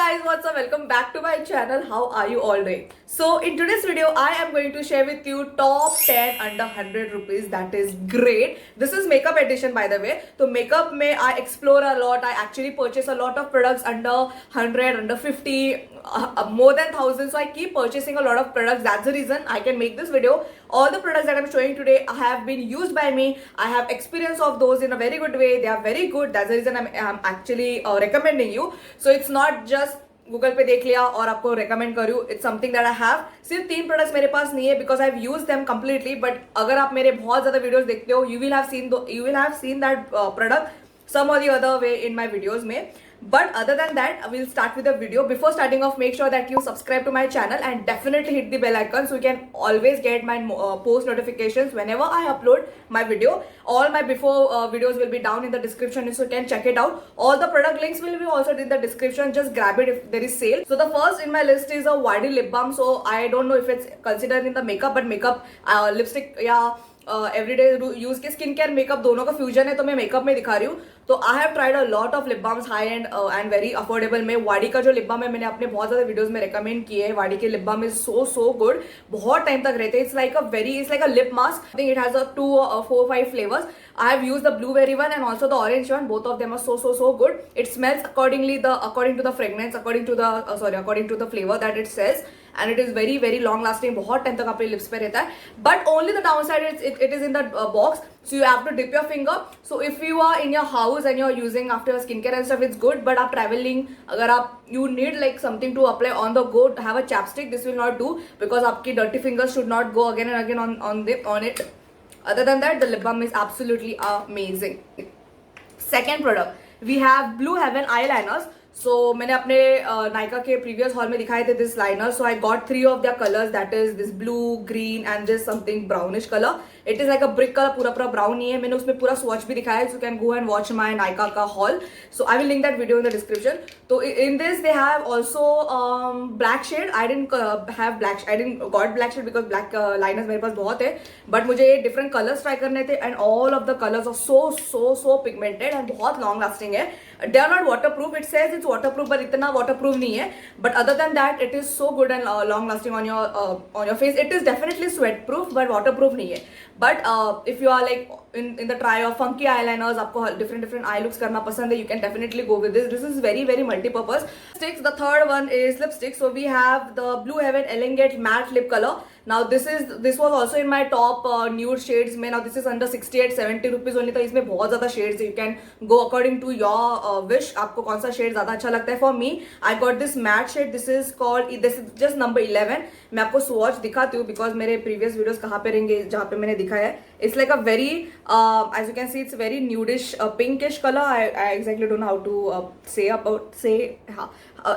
guys, what's up? Welcome back to my channel. How are you all doing? So in today's video, I am going to share with you top 10 under 100 rupees. That is great. This is makeup edition by the way. So makeup mein I explore a lot. I actually purchase a lot of products under 100, under 50, more than 1000. So I keep purchasing a lot of products. That's the reason I can make this video. All the products that I'm showing today have been used by me. I have experience of those in a very good way. They are very good. That's the reason I'm actually recommending you. So it's not just Google पे देख लिया और आपको recommend करूँ. It's something that I have. सिर्फ 3 products मेरे पास नहीं है because I have use them completely. But अगर आप मेरे बहुत ज्यादा वीडियोस देखते हो you will have seen that product some or the other way in my videos में. But other than that, we'll start with the video. Before starting off, make sure that you subscribe to my channel and definitely hit the bell icon so you can always get my post notifications whenever I upload my video. All my before videos will be down in the description so you can check it out. All the product links will be also in the description. Just grab it if there is sale. So the first in my list is a YD lip balm. So I don't know if it's considered in the makeup, but makeup lipstick या everyday use के skin care makeup दोनों का fusion है तो मैं makeup में दिखा रही हूँ. तो I have tried a lot of lip balms high and very affordable में. वाडी का जो लिप बाम है मैंने अपने बहुत ज्यादा वीडियोस में रेकमेंड किए हैं. वाडी के lip balm is so good. बहुत टाइम तक रहते हैं. It's like a lip mask. I think it has 4-5 flavours. I have used the blueberry one and also the orange one. Both of them are so good. It smells according to the fragrance, according to the flavor that it says, and it is very long lasting. बहुत time तक आपके lips पे रहता है. But only the downside is it is in the box, so you have to dip your finger. So if you are in your house and you are using after your skincare and stuff, it's good. But आप traveling, अगर आप you need like something to apply on the go, have a chapstick. This will not do because आपकी dirty fingers should not go again and again on it. Other than that, the lip balm is absolutely amazing. Second product, we have Blue Heaven eyeliners. So मैंने अपने नायका के previous hall में दिखाए थे this liner. So I got 3 of their colours. That is this blue, green and this something brownish colour. It is like a brick colour. पूरा brown नहीं है. मैंने उसमें पूरा स्वॉच भी दिखाया है. So can go and watch my Nykaa का haul. So I will link that video in the description. तो in this they have also black shade. I didn't got black shade because black liners मेरे पास बहुत है. But मुझे different colours try करने थे and all of the colours are so pigmented and बहुत long lasting है. They are not waterproof. It says it's waterproof but इतना waterproof नहीं है. But other than that it is so good and long lasting on your face. It is definitely sweat proof but waterproof नहीं है. But if you are like in the try of funky eyeliners, आपको different eye looks करना पसंद है, you can definitely go with this. This is very multi-purpose. Sticks. The third one is lipstick. So we have the Blue Heaven Elongate Matte Lip Color. Now this was also in my top nude shades में. Now this is under 68-70 rupees only. तो इसमें बहुत ज़्यादा shades. You can go according to your wish. आपको कौन सा shade ज़्यादा अच्छा लगता है. For me, I got this matte shade. This is just number 11. मैं आपको swatch दिखाती हूँ because मेरे previous videos कहाँ पे रहेंगे जहाँ पे मैंने दिखाया है. It's like a very as you can see, it's very nudish, pinkish color. I exactly don't know how to say.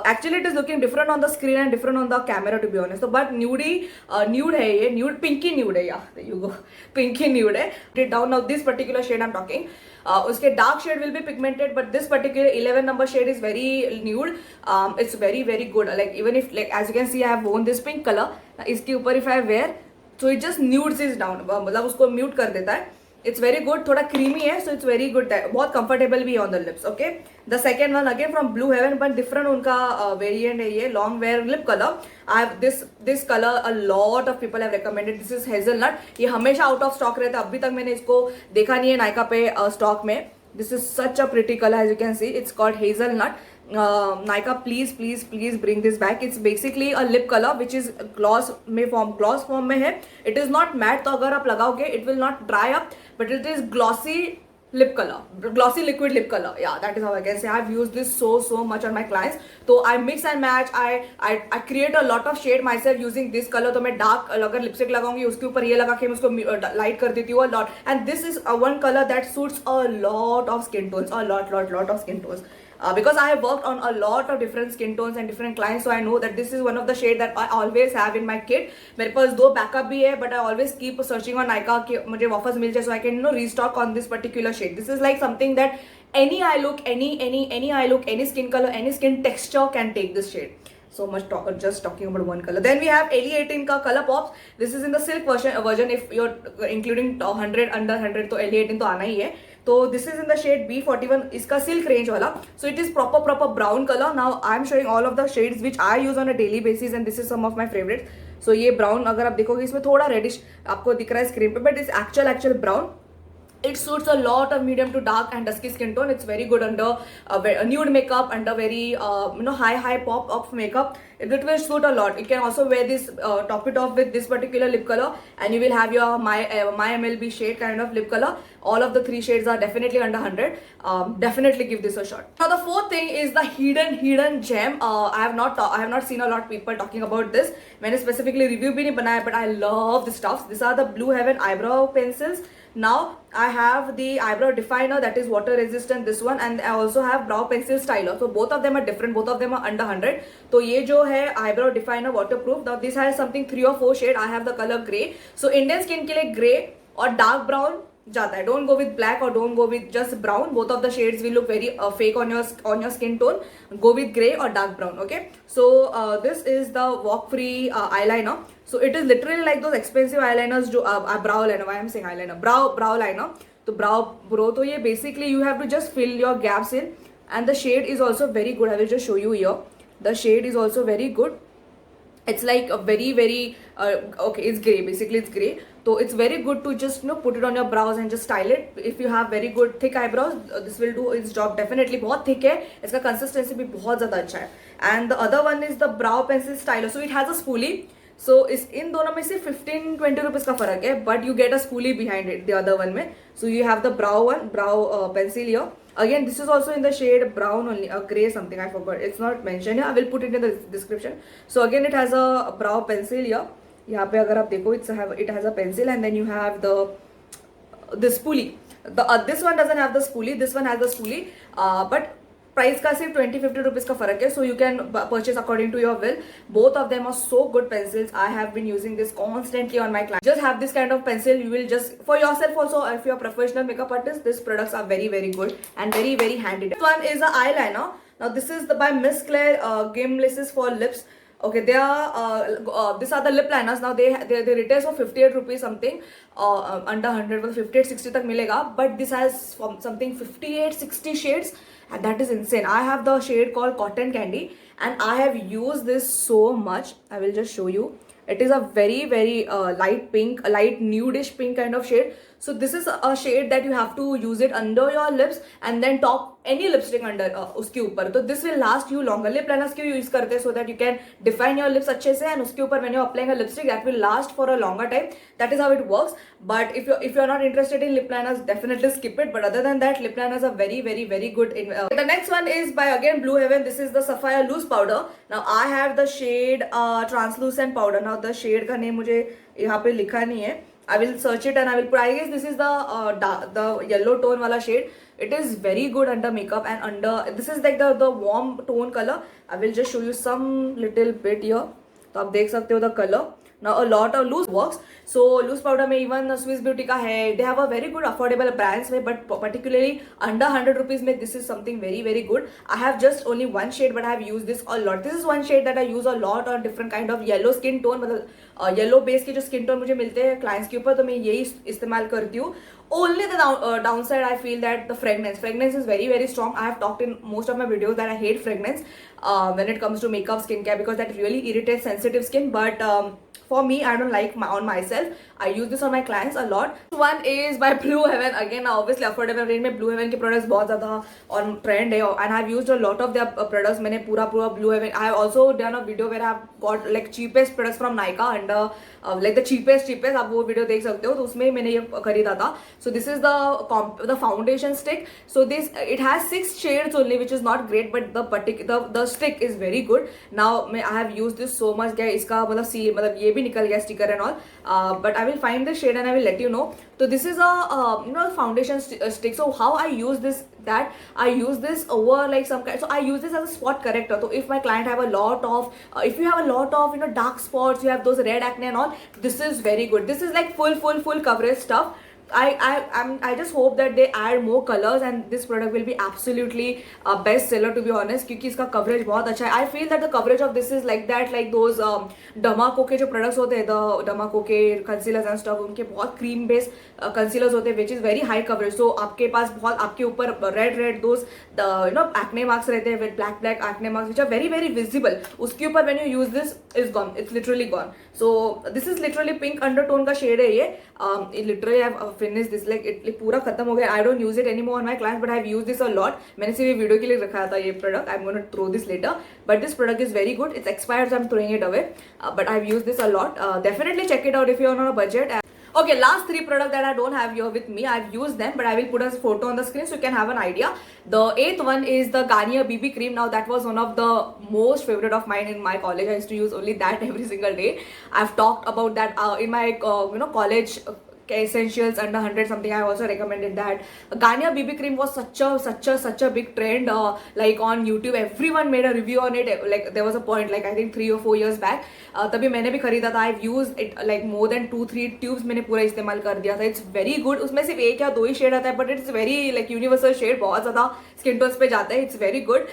Actually it is looking different on the screen and different on the camera to be honest. So but nude है ये. Nude, pinky nude है. Yeah, there you go. Pinky nude है. Put it down. Now this particular shade I'm talking. उसके dark shade will be pigmented, but this particular 11 number shade is very nude. It's very good. Like even if like as you can see I have worn this pink color. इसके ऊपर if I wear, so it just nudes is down. मतलब उसको mute कर देता है. It's very good. थोड़ा creamy है, so it's very good. बहुत comfortable भी है on the lips. Okay. The second one again from Blue Heaven, but different उनका variant है ये. Long wear lip color. I have this color. A lot of people have recommended. This is hazelnut. ये हमेशा out of stock रहता है. अभी तक मैंने इसको देखा नहीं है नायका पे stock में. This is such a pretty color as you can see. It's called hazelnut. Nykaa please bring this back. It's basically a lip color which is gloss form में है. It is not matte, तो अगर आप लगाओगे it will not dry up, but it is glossy lip color, glossy liquid lip color. Yeah, that is how I can say. I've used this so much on my clients. So I mix and match. I create a lot of shade myself using this color. तो मैं dark अगर lipstick लगाऊंगी उसके ऊपर ये लगा के मैं उसको light कर देती हूँ a lot. And this is one color that suits a lot of skin tones, a lot of skin tones. Because I have worked on a lot of different skin tones and different clients, so I know that this is one of the shade that I always have in my kit. मेरे पास 2 backup भी है, but I always keep searching on Nykaa कि मुझे वापस मिल जाए, so I can restock on this particular shade. This is like something that any eye look, any eye look, any skin color, any skin texture can take this shade. So much just talking about one color. Then we have Ellie 18 का Color Pops. This is in the silk version. If you're including 100 under 100 तो Ellie 18 तो आना ही है. तो this is in the shade B41, इसका silk range वाला. So it is proper brown colour. Now I am showing all of the shades which I use on a daily basis and this is some of my favourite. So ये brown अगर आप देखोगे इसमें थोड़ा reddish आपको दिख रहा है स्क्रीन पे, but its actual brown. It suits a lot of medium to dark and dusky skin tone. It's very good under nude makeup, under very high pop of makeup. It will suit a lot. You can also wear this, top it off with this particular lip color, and you will have your my MLB shade kind of lip color. All of the 3 shades are definitely under 100. Definitely give this a shot. Now the fourth thing is the hidden gem. I have not seen a lot of people talking about this. मैंने specifically review भी नहीं बनाया, but I love the stuffs. These are the Blue Heaven eyebrow pencils. Now I have the eyebrow definer that is water resistant, this one, and I also have brow pencil styler. So both of them are different, both of them are under 100. तो ये जो है eyebrow definer waterproof. Now this has something 3 or 4 shade. I have the color grey. So Indian skin के लिए grey और dark brown जाता है. Don't go with black or don't go with just brown. Both of the shades will look very fake on your skin tone. Go with grey or dark brown. Okay. So this is the walk free eyeliner. So it is literally like those expensive eyeliners जो brow liner. Why I'm saying eyeliner? Brow liner. तो brow तो ये basically you have to just fill your gaps in, and the shade is also very good. I will just show you here. The shade is also very good. It's like a very okay, it's grey, basically it's grey. So it's very good to just put it on your brows and just style it. If you have very good thick eyebrows, this will do its job definitely. बहुत thick है, इसका consistency भी बहुत ज़्यादा अच्छा है. And the other one is the brow pencil styler. So it has a spoolie. So इस इन दोनों में से 15-20 रुपीज़ का फर्क है, but you get a spoolie behind it, the other one में. So you have the brow pencil here. Again, this is also in the shade brown only, grey something, I forgot. It's not mentioned here. I will put it in the description. So again, it has a brow pencil here. यहाँ पे अगर आप देखो, it has a pencil, and then you have the spoolie. This one doesn't have the spoolie. This one has the spoolie. But price का सिर्फ 20-50 rupees का फर्क है. So you can purchase according to your will. Both of them are so good pencils. I have been using this constantly on my client. Just have this kind of pencil. You will just for yourself also, if you are professional makeup artist, this products are very good and very handy. This one is an eyeliner. Now this is by Miss Claire Gim Lisses for lips. Okay, they are these are the lip liners. Now they retail for 58 rupees something, under 100 मतलब 58-60 तक मिलेगा. But this has something 58-60 shades, and that is insane. I have the shade called Cotton Candy, and I have used this so much. I will just show you. It is a very light pink, a light nudish pink kind of shade. So this is a shade that you have to use it under your lips and then top any lipstick under उसके ऊपर. तो this will last you longer. Lip liners क्यों use करते हैं? So that you can define your lips अच्छे से, and उसके ऊपर when you applying a lipstick that will last for a longer time. That is how it works. But if you're not interested in lip liners, definitely skip it. But other than that, lip liners are very good. The next one is by again Blue Heaven. This is the Sapphire Loose Powder. Now I have the shade Translucent Powder. Now the shade का name मुझे यहाँ पे लिखा नहीं है. I will search it and I will put. I guess this is the yellow tone wala shade. It is very good under makeup and under. This is like the warm tone color. I will just show you some little bit here. तो आप देख सकते हो the color. Now a lot of loose works. So loose powder में even Swiss Beauty का है. They have a very good affordable brands में, but particularly under 100 rupees में this is something very good. I have just only one shade, but I have used this a lot. This is one shade that I use a lot on different kind of yellow skin tone. मतलब yellow base के जो skin tone मुझे मिलते हैं clients के ऊपर, तो मैं यही इस्तेमाल करती हूँ. Only the downside I feel that the fragrance is very strong. I have talked in most of my videos that I hate fragrance when it comes to makeup, skincare, because that really irritates sensitive skin. But for me, I don't like on myself. I use this on my clients a lot. One is by Blue Heaven. Again, obviously affordable range में Blue Heaven के products बहुत ज़्यादा on trend है, and I've used a lot of their products. मैंने पूरा Blue Heaven. I have also done a video where I've got like cheapest products from Nykaa under like the cheapest. आप वो video देख सकते हो. तो उसमें मैंने ये खरीदा था. So this is the foundation stick. So it has 6 shades only, which is not great, but the stick is very good. Now I have used this so much. क्या इसका मतलब ये भी निकल गया sticker and all. But I will find the shade and I will let you know. So this is a foundation stick. So how I use this, that I use this over like some kind. So I use this as a spot corrector. So if my client have a lot of if you have a lot of dark spots, you have those red acne and all, this is very good. This is like full coverage stuff. I just hope that they add more colors and this product will be absolutely a best seller to be honest, क्योंकि इसका coverage बहुत अच्छा है. I feel that the coverage of this is like that, like those Damaco के जो products होते हैं, the Damaco के concealers and stuff, उनके बहुत cream based concealers होते हैं which is very high coverage. So आपके पास बहुत आपके ऊपर red those acne marks रहते हैं with black acne marks which are very visible. उसके ऊपर when you use this is gone, it's literally gone. So this is literally pink undertone का shade है ये. Literally I have finished this, like it पूरा खत्म हो गया. I don't use it anymore on my clients, but I have used this a lot. मैंने सिर्फ video के लिए रखा था ये product. I'm going to throw this later, but this product is very good. It's expired, so I'm throwing it away. But I've used this a lot. Definitely check it out if you're on a budget. Okay, last 3 products that I don't have here with me. I've used them, but I will put a photo on the screen so you can have an idea. The 8th one is the Garnier BB cream. Now that was one of the most favorite of mine in my college. I used to use only that every single day. I've talked about that in my college essentials under 100 something. I also recommended that. Garnier BB cream was such a big trend, like on YouTube. Everyone made a review on it. Like there was a point, like I think 3 or 4 years back, तभी मैंने भी खरीदा था. I've used it like more than 2-3 tubes मैंने पूरा इस्तेमाल कर दिया था. It's very good. उसमें सिर्फ 1 या 2 ही शेड आता है, but it's very like universal shade. बहुत ज़्यादा स्किन टोन्स पे जाता है. It's very good.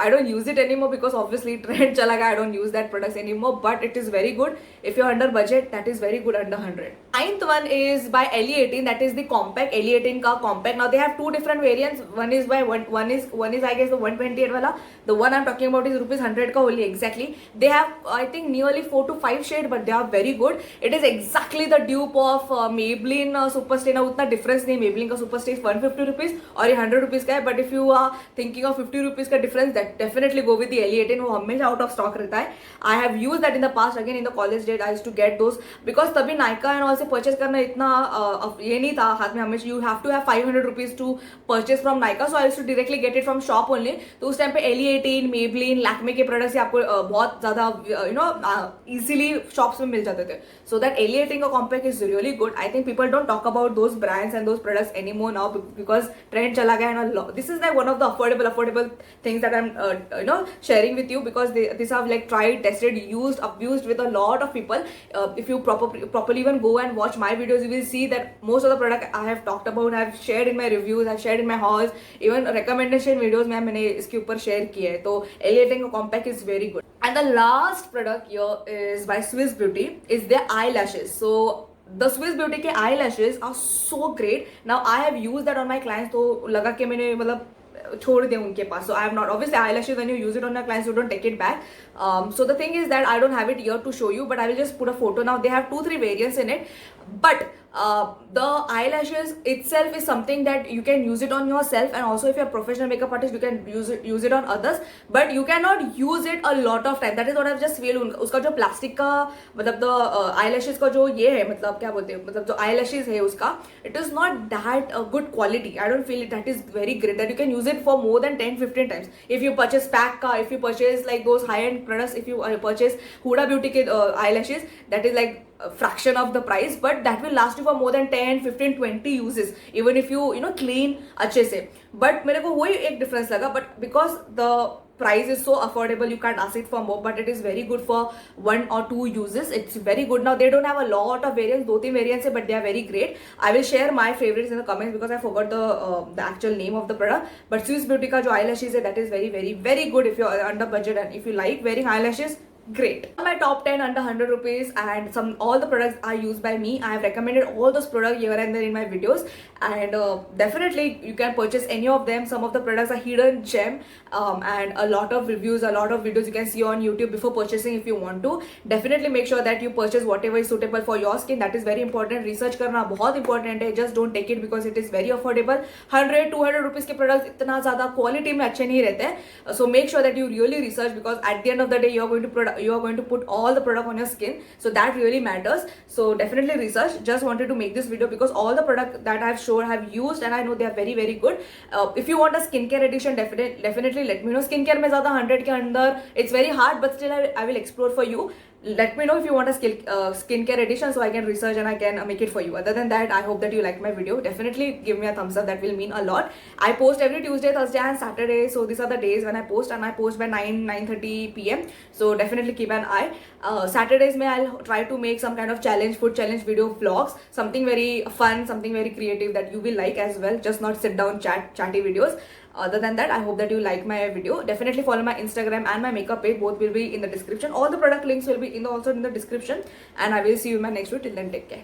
I don't use it anymore because obviously trend चला गया. I don't use that products anymore, but it is very good. If you're under budget, that is very good under 100. 9th one is by LE18. That is the compact LE18 का compact. Now they have 2 different variants. One is by one is I guess the 128 वाला. The one I'm talking about is rupees 100 का only exactly. They have I think nearly 4 to 5 shade, but they are very good. It is exactly the dupe of Maybelline Superstay. ना उतना difference नहीं. Maybelline का Superstay is 150 rupees और ये 100 rupees का है. But if you are thinking of 50 rupees का difference, that definitely go with the LE18. वो हमेशा out of stock रहता है. I have used that in the past. Again in the college days I used to get those because तभी Nykaa and all से purchase करना इतना ये नहीं था हाथ में. हमेशा you have to have 500 rupees to purchase from Nykaa. So I used to directly get it from shop only. तो उस टाइम पे LE18, Maybelline, Lakme के प्रोडक्ट्स आपको बहुत ज़्यादा easily shops में मिल जाते थे. So that LE18 का compact is really good. I think people don't talk about those brands and those products anymore now because trend चला गया and this is like one of the affordable things that I'm sharing with you because these have like tried, tested, used, abused with a lot of people. If you properly even go and watch my videos, you will see that most of the product I have talked about, I have shared in my reviews, I have shared in my hauls, even recommendation videos में मैंने इसके ऊपर share किया है. तो LE18 का compact is very good. And the last product here is by Swiss Beauty. Is their eyelashes. So the Swiss Beauty के eyelashes are so great. Now I have used that on my clients. तो लगा कि मैंने मतलब छोड़ दे उनके पास. So I have not, obviously eyelashes when you use it on your clients you don't take it back. So the thing is that I don't have it here to show you, but I will just put a photo. Now they have 2-3 variants in it, but the eyelashes itself is something that you can use it on yourself, and also if you're a professional makeup artist you can use it on others, but you cannot use it a lot of time. That is what I've just feel. उसका जो plastic का मतलब the eyelashes का जो ये है मतलब क्या बोलते हैं मतलब जो eyelashes है उसका, it is not that good quality. I don't feel it that is very great that you can use it for more than 10-15 times. If you purchase pack ka, if you purchase like those high-end products, if you purchase Huda Beauty के eyelashes, that is like a fraction of the price, but that will last you for more than 10-15-20 uses even if you clean अच्छे से. But मेरे को वही एक difference लगा, but because the price is so affordable you can't ask it for more, but it is very good for 1 or 2 uses. It's very good. Now they don't have a lot of variants, 2-3 variants है, but they are very great. I will share my favorites in the comments because I forgot the actual name of the product. But Swiss Beauty का जो eyelashes है, that is very good if you are under budget and if you like wearing eyelashes. Great. My top 10 under 100 rupees and all the products are used by me. I have recommended all those products here and there in my videos, and definitely you can purchase any of them. Some of the products are hidden gem, and a lot of reviews, a lot of videos you can see on YouTube before purchasing if you want to. Definitely make sure that you purchase whatever is suitable for your skin. That is very important. Research करना बहुत important है. Just don't take it because it is very affordable. 100-200 rupees के products इतना ज़्यादा quality में अच्छे नहीं रहते हैं. So make sure that you really research because at the end of the day you are going to put all the product on your skin, so that really matters. So definitely research. Just wanted to make this video because all the products that I've shown I have used and I know they are very good. If you want a skincare edition, definitely let me know. Skincare में ज़्यादा 100 के अंदर it's very hard, but still I will explore for you. let me know if you want a skincare edition so I can research and I can make it for you. Other than that, I hope that you like my video. Definitely give me a thumbs up, that will mean a lot. I post every Tuesday, Thursday and Saturday, so these are the days when I post, and I post by 9:30 p.m. so definitely keep an eye. Saturdays may I'll try to make some kind of challenge, food challenge video vlogs, something very fun, something very creative that you will like as well, just not sit down chatty videos. Other than that, I hope that you like my video. Definitely follow my Instagram and my makeup page, both will be in the description. All the product links will be also in the description, and I will see you in my next video. Till then, take care.